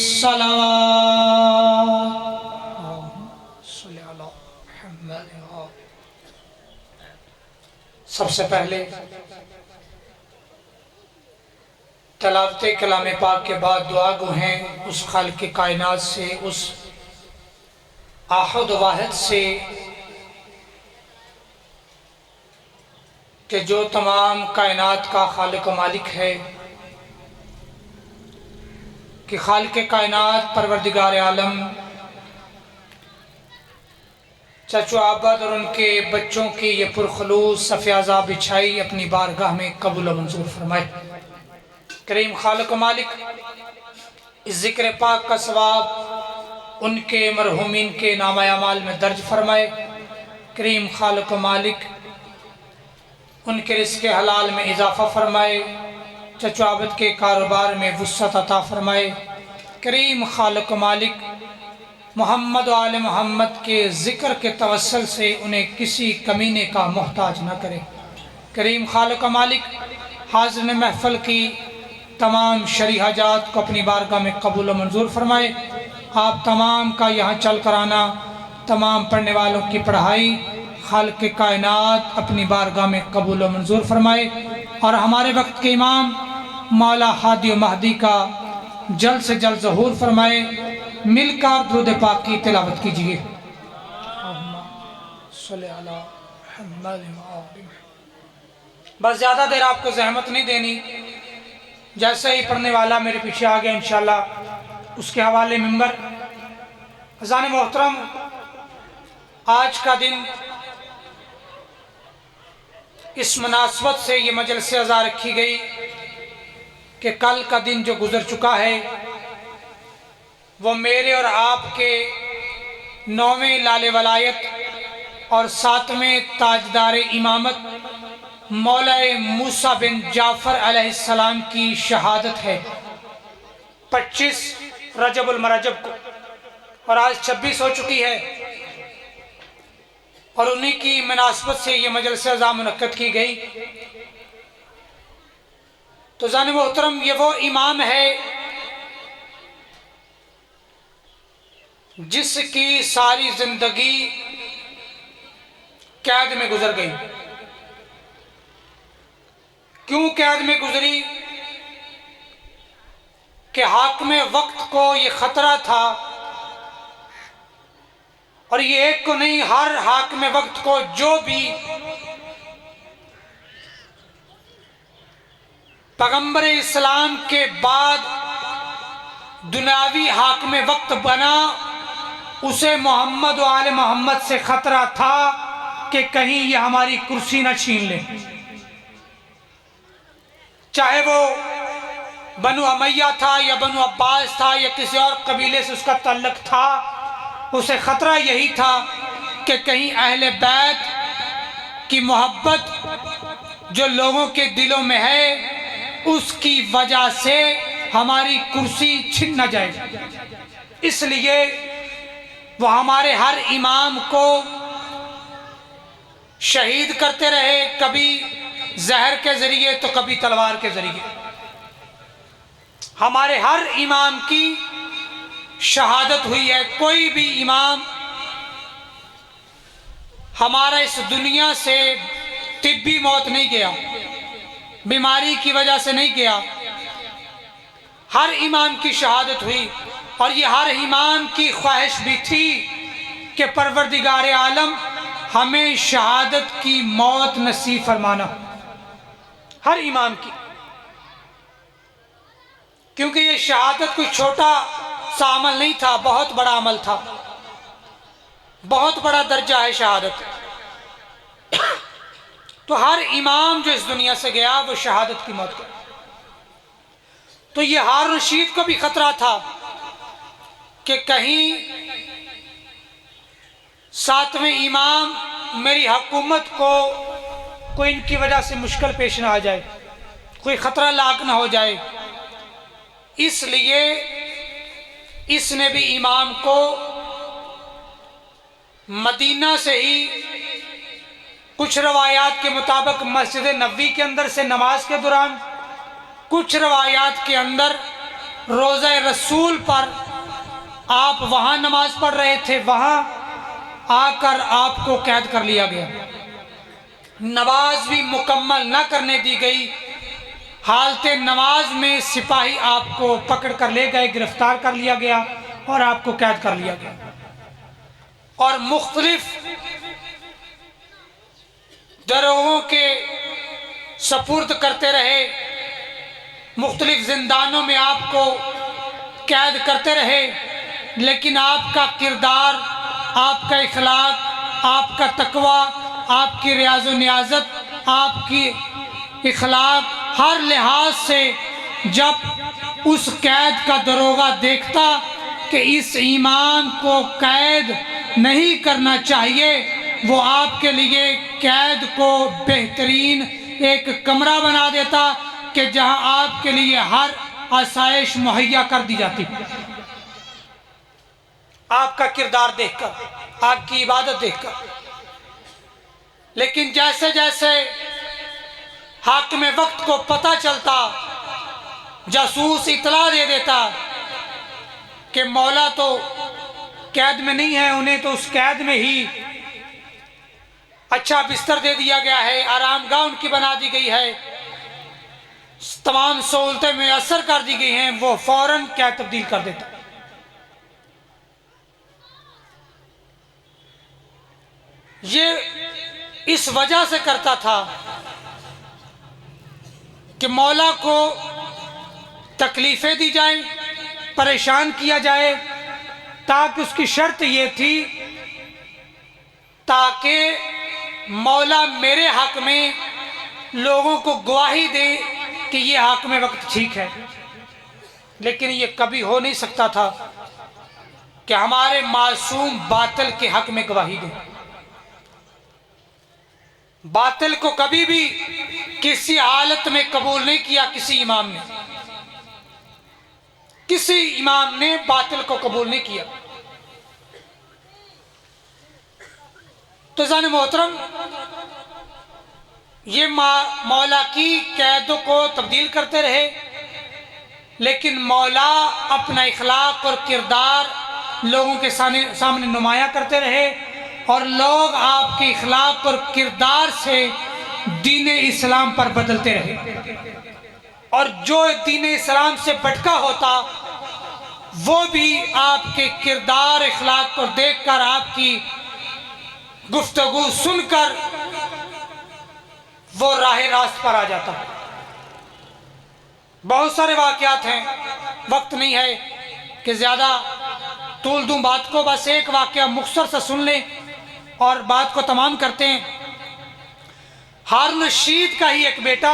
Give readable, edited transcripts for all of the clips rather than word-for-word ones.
सल्लल्लाहु। सबसे पहले तलावत कलाम पाक के बाद दुआ गो हैं उस खालिक कायनात से, उस आहद वाहिद से कि जो तमाम कायनात का खालिक मालिक है, कि खालिक कायनात परवरदिगार आलम चचो आबद और उनके बच्चों की ये पुरखलूस सफ़ियाज़ा बिछाई अपनी बारगाह में कबूल मंजूर फरमाए। करीम खालिक मालिक इस ज़िक्र पाक का सवाब उनके मरहूमीन के नामा अमाल में दर्ज फरमाए। करीम खालिक मालिक उनके रिज़्क़ हलाल में इजाफ़ा फरमाए, चचो आबद के कारोबार में वुस्अत अता फरमाए। करीम खालिक मालिक मोहम्मद व आले मोहम्मद के ज़िक्र के तवस्सल से उन्हें किसी कमीने का मोहताज न करे। करीम खालिक मालिक हाज़िर महफ़िल की तमाम शरई हाजात को अपनी बारगाह में कबूल मंजूर फरमाए। आप तमाम का यहाँ चल कर आना, तमाम पढ़ने वालों की पढ़ाई खालिक कायनात अपनी बारगाह में कबूल मंजूर फरमाए। और हमारे वक्त के इमाम मौला हादी महदी का जल्द से जल्द ज़हूर फरमाए। मिलकर दुरूद पाक की तिलावत कीजिए। बस ज़्यादा देर आपको जहमत नहीं देनी, जैसे ही पढ़ने वाला मेरे पीछे आ गया इंशाअल्लाह उसके हवाले मिंबर। अज़ान मोहतरम, आज का दिन इस मुनासबत से ये मजलिस अज़ा रखी गई कि कल का दिन जो गुजर चुका है वो मेरे और आपके 9वें लाले वलायत और 7वें ताजदार इमामत मौलाए मूसा बिन जाफ़र अलैहिस्सलाम की शहादत है 25 रजबुल मरजब को, और आज 26 हो चुकी है। और उन्हीं की मुनासबत से ये मजलिस अज़ा मुनक्कद की गई। तो जाने मोहतरम, ये वो इमाम है जिसकी सारी जिंदगी कैद में गुजर गई। क्यों कैद में गुजरी? कि हाकिम वक्त को ये खतरा था, और ये एक को नहीं, हर हाकिम वक्त को जो भी पैगंबर इस्लाम के बाद दुनियावी हाकिम वक्त बना, उसे मोहम्मद व आले मोहम्मद से खतरा था कि कहीं ये हमारी कुर्सी न छीन ले। चाहे वो बनु अमैया था या बनु अब्बास था या किसी और कबीले से उसका तल्लुक था, उसे खतरा यही था कि कहीं अहले बैत की मोहब्बत जो लोगों के दिलों में है उसकी वजह से हमारी कुर्सी छिन न जाए। इसलिए वो हमारे हर इमाम को शहीद करते रहे, कभी जहर के जरिए तो कभी तलवार के जरिए। हमारे हर इमाम की शहादत हुई है। कोई भी इमाम हमारा इस दुनिया से तिब्बी मौत नहीं गया, बीमारी की वजह से नहीं गया। हर इमाम की शहादत हुई, और ये हर इमाम की ख्वाहिश भी थी कि परवरदिगार आलम हमें शहादत की मौत नसीब फरमाना, हर इमाम की। क्योंकि ये शहादत कोई छोटा सा अमल नहीं था, बहुत बड़ा अमल था, बहुत बड़ा दर्जा है शहादत। तो हर इमाम जो इस दुनिया से गया वो शहादत की मौत गया। तो ये हारून रशीद को भी खतरा था कि कहीं सातवें इमाम मेरी हुकूमत को कोई इनकी वजह से मुश्किल पेश ना आ जाए, कोई ख़तरा लाक ना हो जाए, इसलिए इसने भी इमाम को मदीना से ही कुछ रवायात के मुताबिक मस्जिद नबवी के अंदर से नमाज के दौरान, कुछ रवायात के अंदर रोज़ा रसूल पर आप वहाँ नमाज पढ़ रहे थे, वहाँ आकर आपको कैद कर लिया गया। नमाज भी मुकम्मल न करने दी गई, हालत नमाज में सिपाही आपको पकड़ कर ले गए, गिरफ्तार कर लिया गया और आपको कैद कर लिया गया और मुख्तलिफ दरोगों के सपुर्द करते रहे, मुख्तलिफ जिंदानों में आपको कैद करते रहे, लेकिन आपका किरदार, आपका इखलाक, आपका तकवा, आपकी रियाज़ व नियाज़त, आपकी इखलाक, हर लिहाज से जब उस कैद का दरोगा देखता कि इस इमाम को कैद नहीं करना चाहिए, वो आपके लिए कैद को बेहतरीन एक कमरा बना देता कि जहां आपके लिए हर आसाइश मुहैया कर दी जाती। आपका किरदार देखकर, आपकी इबादत देखकर। लेकिन जैसे जैसे हाकिम वक्त को पता चलता, जासूस इतला दे देता कि मौला तो कैद में नहीं है, उन्हें तो उस कैद में ही अच्छा बिस्तर दे दिया गया है, आरामगाह उनकी बना दी गई है, तमाम सहूलतें मुयस्सर कर दी गई हैं, वो फौरन कैद तब्दील कर देता। ये इस वजह से करता था कि मौला को तकलीफें दी जाएं, परेशान किया जाए, ताकि उसकी शर्त ये थी ताकि मौला मेरे हक में लोगों को गवाही दे कि ये हाकिम वक्त ठीक है। लेकिन ये कभी हो नहीं सकता था कि हमारे मासूम बातिल के हक में गवाही दे। बातिल को कभी भी किसी हालत में कबूल नहीं किया किसी इमाम ने, किसी इमाम ने बातिल को कबूल नहीं किया। तो जान मोहतरम, ये मौला की कैदों को तब्दील करते रहे, लेकिन मौला अपना इखलाक और किरदार लोगों के सामने नुमाया करते रहे और लोग आपके इखलाक और किरदार से दीन इस्लाम पर बदलते रहे। और जो दीन इस्लाम से भटका होता वो भी आपके किरदार इखलाक को देखकर, आपकी गुफ्तगू सुनकर वो राह रास्त पर आ जाता। बहुत सारे वाकयात हैं, वक्त नहीं है कि ज़्यादा तूल दूं बात को, बस एक वाकया मुख्तसर सा सुन लें और बात को तमाम करते हैं। हारून रशीद का ही एक बेटा,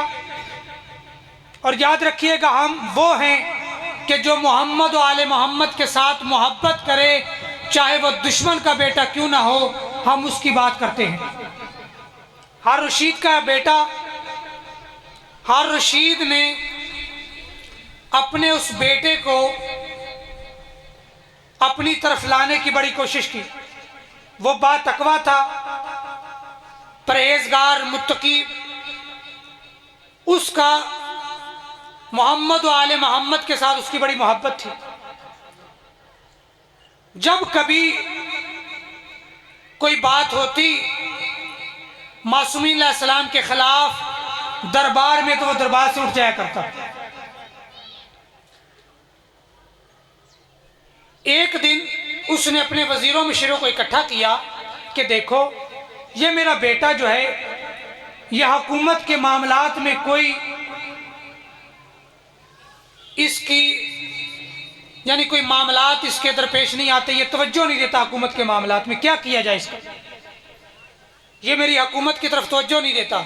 और याद रखिएगा हम वो हैं कि जो मोहम्मद व आले मोहम्मद के साथ मोहब्बत करे, चाहे वो दुश्मन का बेटा क्यों ना हो, हम उसकी बात करते हैं। हारून रशीद का बेटा, हारून रशीद ने अपने उस बेटे को अपनी तरफ लाने की बड़ी कोशिश की। वो बातकवा था, परहेजगार, मुत्तकी, उसका मोहम्मद व आले मोहम्मद के साथ उसकी बड़ी मोहब्बत थी। जब कभी कोई बात होती मासूमीन अलैहिस्सलाम के खिलाफ दरबार में, तो वो दरबार से उठ जाया करता। एक दिन उसने अपने वजीरों मुशीरों को इकट्ठा किया कि देखो, ये मेरा बेटा जो है, यह हुकूमत के मामलात में कोई इसकी यानी कोई मामलात इसके दरपेश नहीं आते, ये तवज्जो नहीं देता हुकूमत के मामलात में, क्या किया जाए इसका? ये मेरी हुकूमत की तरफ तवज्जो नहीं देता।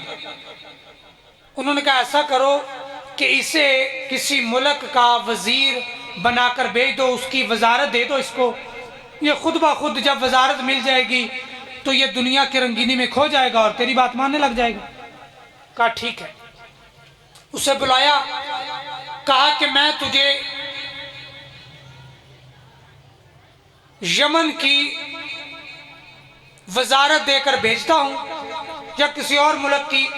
उन्होंने कहा ऐसा करो कि इसे किसी मुल्क का वजीर बनाकर भेज दो, उसकी वजारत दे दो इसको। ये खुद ब खुद जब वजारत मिल जाएगी तो ये दुनिया की रंगीनी में खो जाएगा और तेरी बात मानने लग जाएगा। कहा ठीक है। उसे बुलाया, कहा कि मैं तुझे यमन की वजारत देकर भेजता हूं या किसी और मुल्क की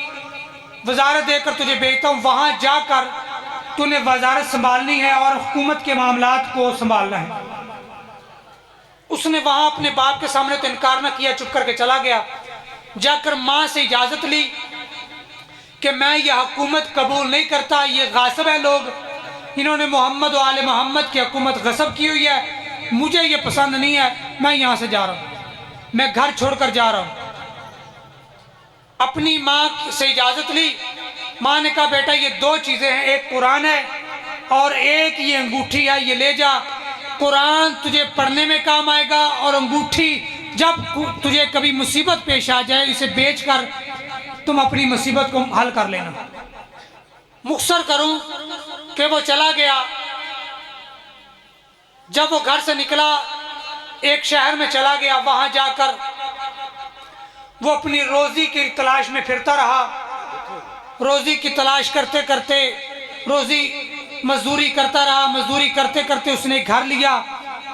वजारत देकर तुझे भेजता हूं, वहां जाकर तूने वजारत संभालनी है और हुकूमत के मामलात को संभालना है। उसने वहां अपने बाप के सामने तो इनकार न किया, चुप करके चला गया। जाकर मां से इजाजत ली कि मैं यह हुकूमत कबूल नहीं करता, ये गासिब है लोग, इन्होंने मोहम्मद और आले मोहम्मद की हुकूमत गसब की हुई है, मुझे ये पसंद नहीं है, मैं यहां से जा रहा हूं, मैं घर छोड़कर जा रहा हूं। अपनी माँ से इजाजत ली। माँ ने कहा बेटा ये दो चीजें हैं, एक कुरान है और एक ये अंगूठी है, ये ले जा। कुरान तुझे पढ़ने में काम आएगा और अंगूठी जब तुझे कभी मुसीबत पेश आ जाए इसे बेचकर तुम अपनी मुसीबत को हल कर लेना। मुख्तसर करूं कि वो चला गया। जब वो घर से निकला, एक शहर में चला गया, वहां जाकर वो अपनी रोजी की तलाश में फिरता रहा। रोजी की तलाश करते करते रोजी मजदूरी करता रहा। मजदूरी करते करते उसने घर लिया।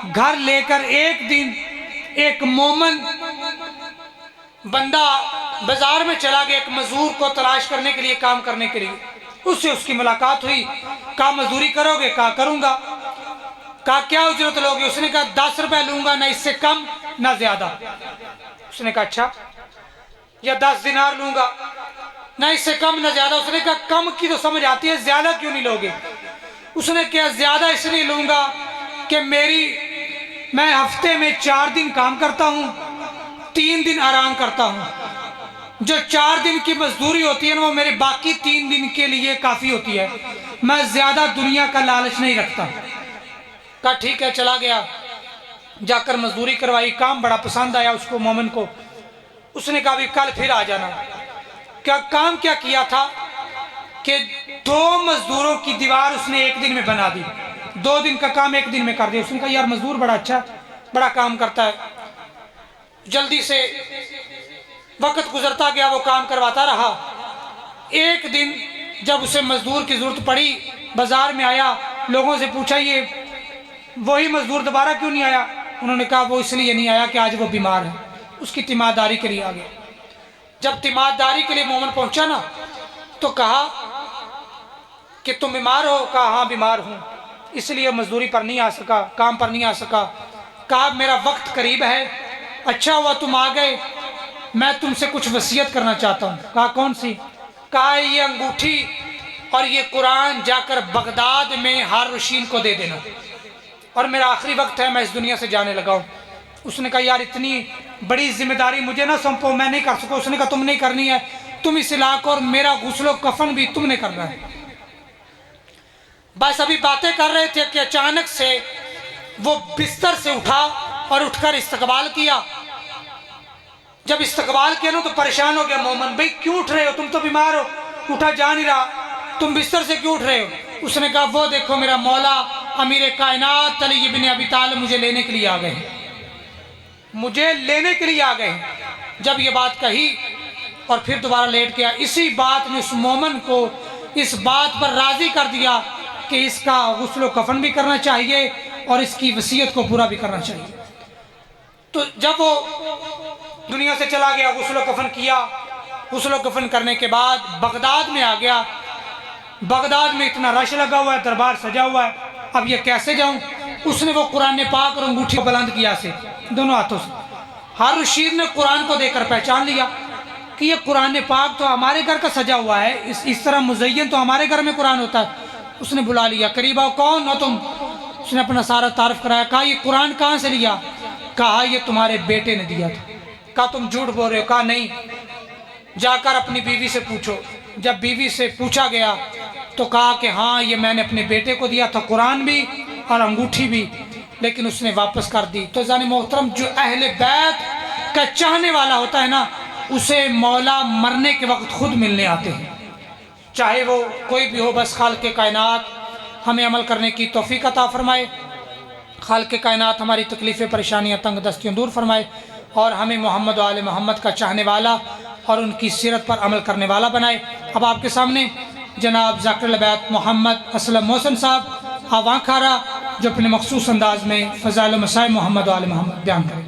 घर लेकर एक दिन एक मोमन बंदा बाजार में चला गया, एक मजदूर को तलाश करने के लिए, काम करने के लिए। उससे उसकी मुलाकात हुई। कहा मजदूरी करोगे? कहा करूंगा। कहा क्या उजरत लोगे? उसने कहा 10 रुपए लूंगा, ना इससे कम ना ज्यादा। उसने कहा अच्छा। या 10 दिनार लूंगा, ना इससे कम ना ज्यादा। उसने कहा कम की तो समझ आती है, ज्यादा क्यों नहीं लोगे? उसने कहा ज्यादा इसलिए लूंगा कि मैं हफ्ते में 4 दिन काम करता हूं, 3 दिन आराम करता हूं। जो 4 दिन की मजदूरी होती है ना, वो मेरे बाकी 3 दिन के लिए काफी होती है। मैं ज्यादा दुनिया का लालच नहीं रखता। कहा ठीक है। चला गया, जाकर मजदूरी करवाई। काम बड़ा पसंद आया उसको, मोमिन को। उसने कहा भी कल फिर आ जाना। क्या काम क्या किया था कि 2 मजदूरों की दीवार उसने एक दिन में बना दी। 2 दिन का काम एक दिन में कर दिया। उसने कहा यार मजदूर बड़ा अच्छा, बड़ा काम करता है। जल्दी से वक्त गुजरता गया, वो काम करवाता रहा। एक दिन जब उसे मजदूर की जरूरत पड़ी, बाजार में आया, लोगों से पूछा ये वही मजदूर दोबारा क्यों नहीं आया? उन्होंने कहा वो इसलिए नहीं आया कि आज वो बीमार है, उसकी तीमारदारी के लिए आ गया। जब तीमारदारी के लिए मोमिन पहुंचा ना, तो कहा कि तुम बीमार हो? कहा हाँ बीमार हूं, इसलिए मजदूरी पर नहीं आ सका, काम पर नहीं आ सका। कहा मेरा वक्त करीब है, अच्छा हुआ तुम आ गए, मैं तुमसे कुछ वसीयत करना चाहता हूं। कहा कौन सी? कहा ये अंगूठी और ये कुरान जाकर बगदाद में हारून रशीद को दे देना, और मेरा आखिरी वक्त है, मैं इस दुनिया से जाने लगा हूं। उसने कहा यार इतनी बड़ी जिम्मेदारी मुझे ना सौंपो, मैं नहीं कर सकूं। उसने कहा तुम नहीं करनी है, तुम इस इलाके और मेरा गुस्लो कफन भी तुमने करना है। बस अभी बातें कर रहे थे कि अचानक से वो बिस्तर से उठा और उठकर इस्तकबाल किया। जब इस्तकबाल किया ना, तो परेशान हो गया मोमिन, भाई क्यों उठ रहे हो? तुम तो बीमार हो, उठा जा नहीं रहा, तुम बिस्तर से क्यों उठ रहे हो? उसने कहा वो देखो मेरा मौला अमीर कायनात अली इब्न अबी तालिब मुझे लेने के लिए आ गए, मुझे लेने के लिए आ गए। जब ये बात कही और फिर दोबारा लेट गया, इसी बात ने उस मोमिन को इस बात पर राजी कर दिया कि इसका गुस्लो कफन भी करना चाहिए और इसकी वसीयत को पूरा भी करना चाहिए। तो जब वो दुनिया से चला गया, गुस्लो कफन किया। गुस्लो कफन करने के बाद बगदाद में आ गया। बगदाद में इतना रश लगा हुआ है, दरबार सजा हुआ है, अब ये कैसे जाऊं? उसने वो कुरान पाक और अंगूठी को बुलंद किया से दोनों हाथों से। हारून रशीद ने कुरान को देखकर पहचान लिया कि ये कुरान पाक तो हमारे घर का सजा हुआ है, इस तरह मुज़य्यन तो हमारे घर में कुरान होता है। उसने बुला लिया, करीब आओ, कौन हो तुम? उसने अपना सारा तारफ कराया। कहा ये कुरान कहाँ से लिया? कहा ये तुम्हारे बेटे ने दिया था। कहा तुम झूठ बोल रहे हो? कहा नहीं, जाकर अपनी बीवी से पूछो। जब बीवी से पूछा गया तो कहा कि हाँ ये मैंने अपने बेटे को दिया था, कुरान भी और अंगूठी भी, लेकिन उसने वापस कर दी। तो जाने मोहतरम, जो अहले बैत का चाहने वाला होता है ना, उसे मौला मरने के वक्त खुद मिलने आते हैं, चाहे वो कोई भी हो। बस खालिक़ कायनात हमें अमल करने की तौफीक अता फरमाए, खालिक़ कायनात हमारी तकलीफ़ें परेशानियाँ तंग दस्तियाँ दूर फरमाए। और हमें मोहम्मद आले मोहम्मद का चाहने वाला और उनकी सीरत पर अमल करने वाला बनाए। अब आपके सामने जनाब ज़ाकिर लबैत मोहम्मद असलम मोहसन साहब आवां खारा जो अपने मखसूस अंदाज में फ़ज़ाइल मसाइल मोहम्मद आले मोहम्मद बयान करें।